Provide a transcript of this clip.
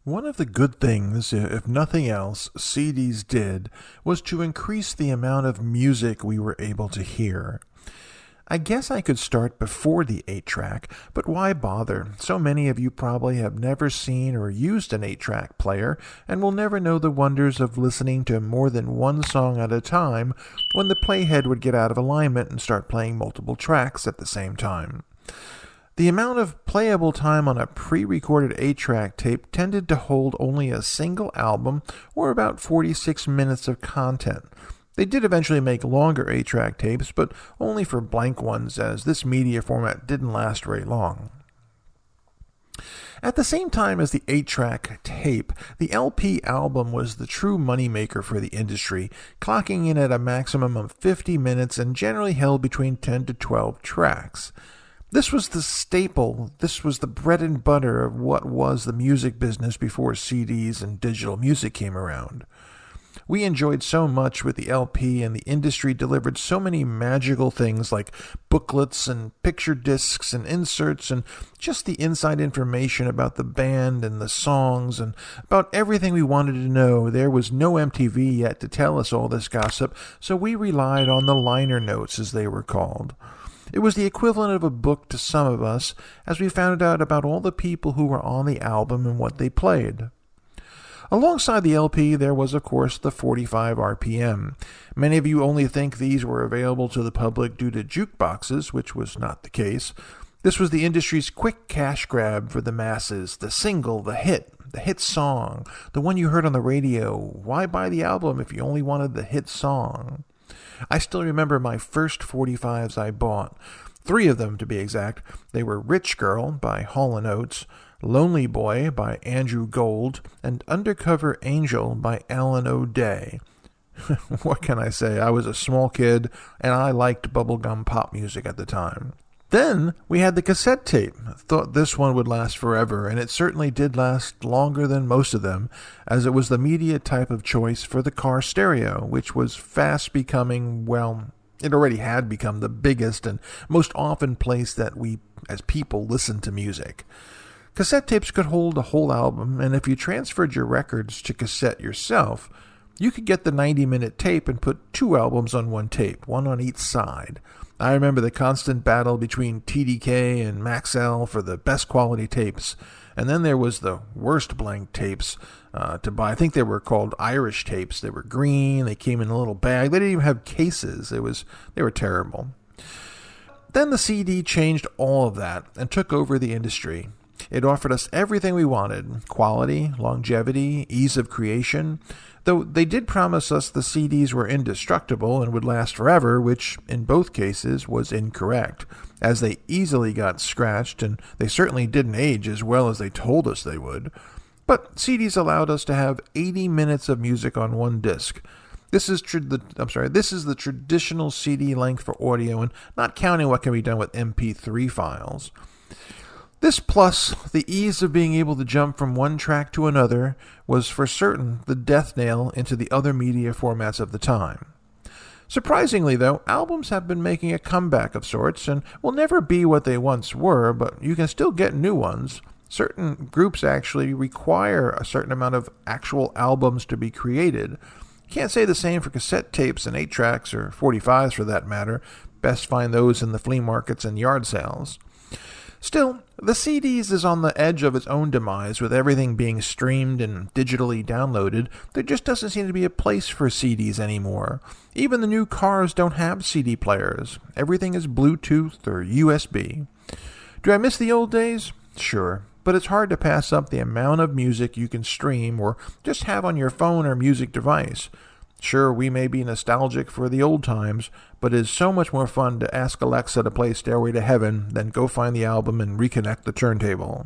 One of the good things, if nothing else, CDs did was to increase the amount of music we were able to hear. I guess I could start before the 8-track, but why bother? So many of you probably have never seen or used an 8-track player and will never know the wonders of listening to more than one song at a time when the playhead would get out of alignment and start playing multiple tracks at the same time. The amount of playable time on a pre-recorded 8-track tape tended to hold only a single album or about 46 minutes of content. They did eventually make longer 8-track tapes, but only for blank ones, as this media format didn't last very long. At the same time as the 8-track tape, the LP album was the true moneymaker for the industry, clocking in at a maximum of 50 minutes and generally held between 10 to 12 tracks. This was the staple, this was the bread and butter of what was the music business before CDs and digital music came around. We enjoyed so much with the LP, and the industry delivered so many magical things like booklets and picture discs and inserts and just the inside information about the band and the songs and about everything we wanted to know. There was no MTV yet to tell us all this gossip, so we relied on the liner notes, as they were called. It was the equivalent of a book to some of us, as we found out about all the people who were on the album and what they played. Alongside the LP, there was, of course, the 45 RPM. Many of you only think these were available to the public due to jukeboxes, which was not the case. This was the industry's quick cash grab for the masses, the single, the hit song, the one you heard on the radio. Why buy the album if you only wanted the hit song? I still remember my first 45s I bought. 3 of them, to be exact. They were Rich Girl by Hall & Oates, Lonely Boy by Andrew Gold, and Undercover Angel by Alan O'Day. What can I say? I was a small kid, and I liked bubblegum pop music at the time. Then we had the cassette tape. Thought this one would last forever, and it certainly did last longer than most of them, as it was the media type of choice for the car stereo, which was fast becoming, well, it already had become the biggest and most often place that we, as people, listened to music. Cassette tapes could hold a whole album, and if you transferred your records to cassette yourself, you could get the 90-minute tape and put 2 albums on one tape, one on each side. I remember the constant battle between TDK and Maxell for the best quality tapes, and then there was the worst blank tapes to buy. I think they were called Irish tapes. They were green, they came in a little bag, they didn't even have cases. They were terrible. Then the CD changed all of that and took over the industry. It offered us everything we wanted: quality, longevity, ease of creation, though they did promise us the CDs were indestructible and would last forever, which in both cases was incorrect, as they easily got scratched and they certainly didn't age as well as they told us they would. But CDs allowed us to have 80 minutes of music on one disc. This is the traditional CD length for audio, and not counting what can be done with MP3 files. This, plus the ease of being able to jump from one track to another, was for certain the death nail into the other media formats of the time. Surprisingly, though, albums have been making a comeback of sorts and will never be what they once were, but you can still get new ones. Certain groups actually require a certain amount of actual albums to be created. You can't say the same for cassette tapes and 8-tracks, or 45s for that matter. Best find those in the flea markets and yard sales. Still, the CDs is on the edge of its own demise, with everything being streamed and digitally downloaded. There just doesn't seem to be a place for CDs anymore. Even the new cars don't have CD players. Everything is Bluetooth or USB. Do I miss the old days? Sure, but it's hard to pass up the amount of music you can stream or just have on your phone or music device. Sure, we may be nostalgic for the old times, but it is so much more fun to ask Alexa to play Stairway to Heaven than go find the album and reconnect the turntable.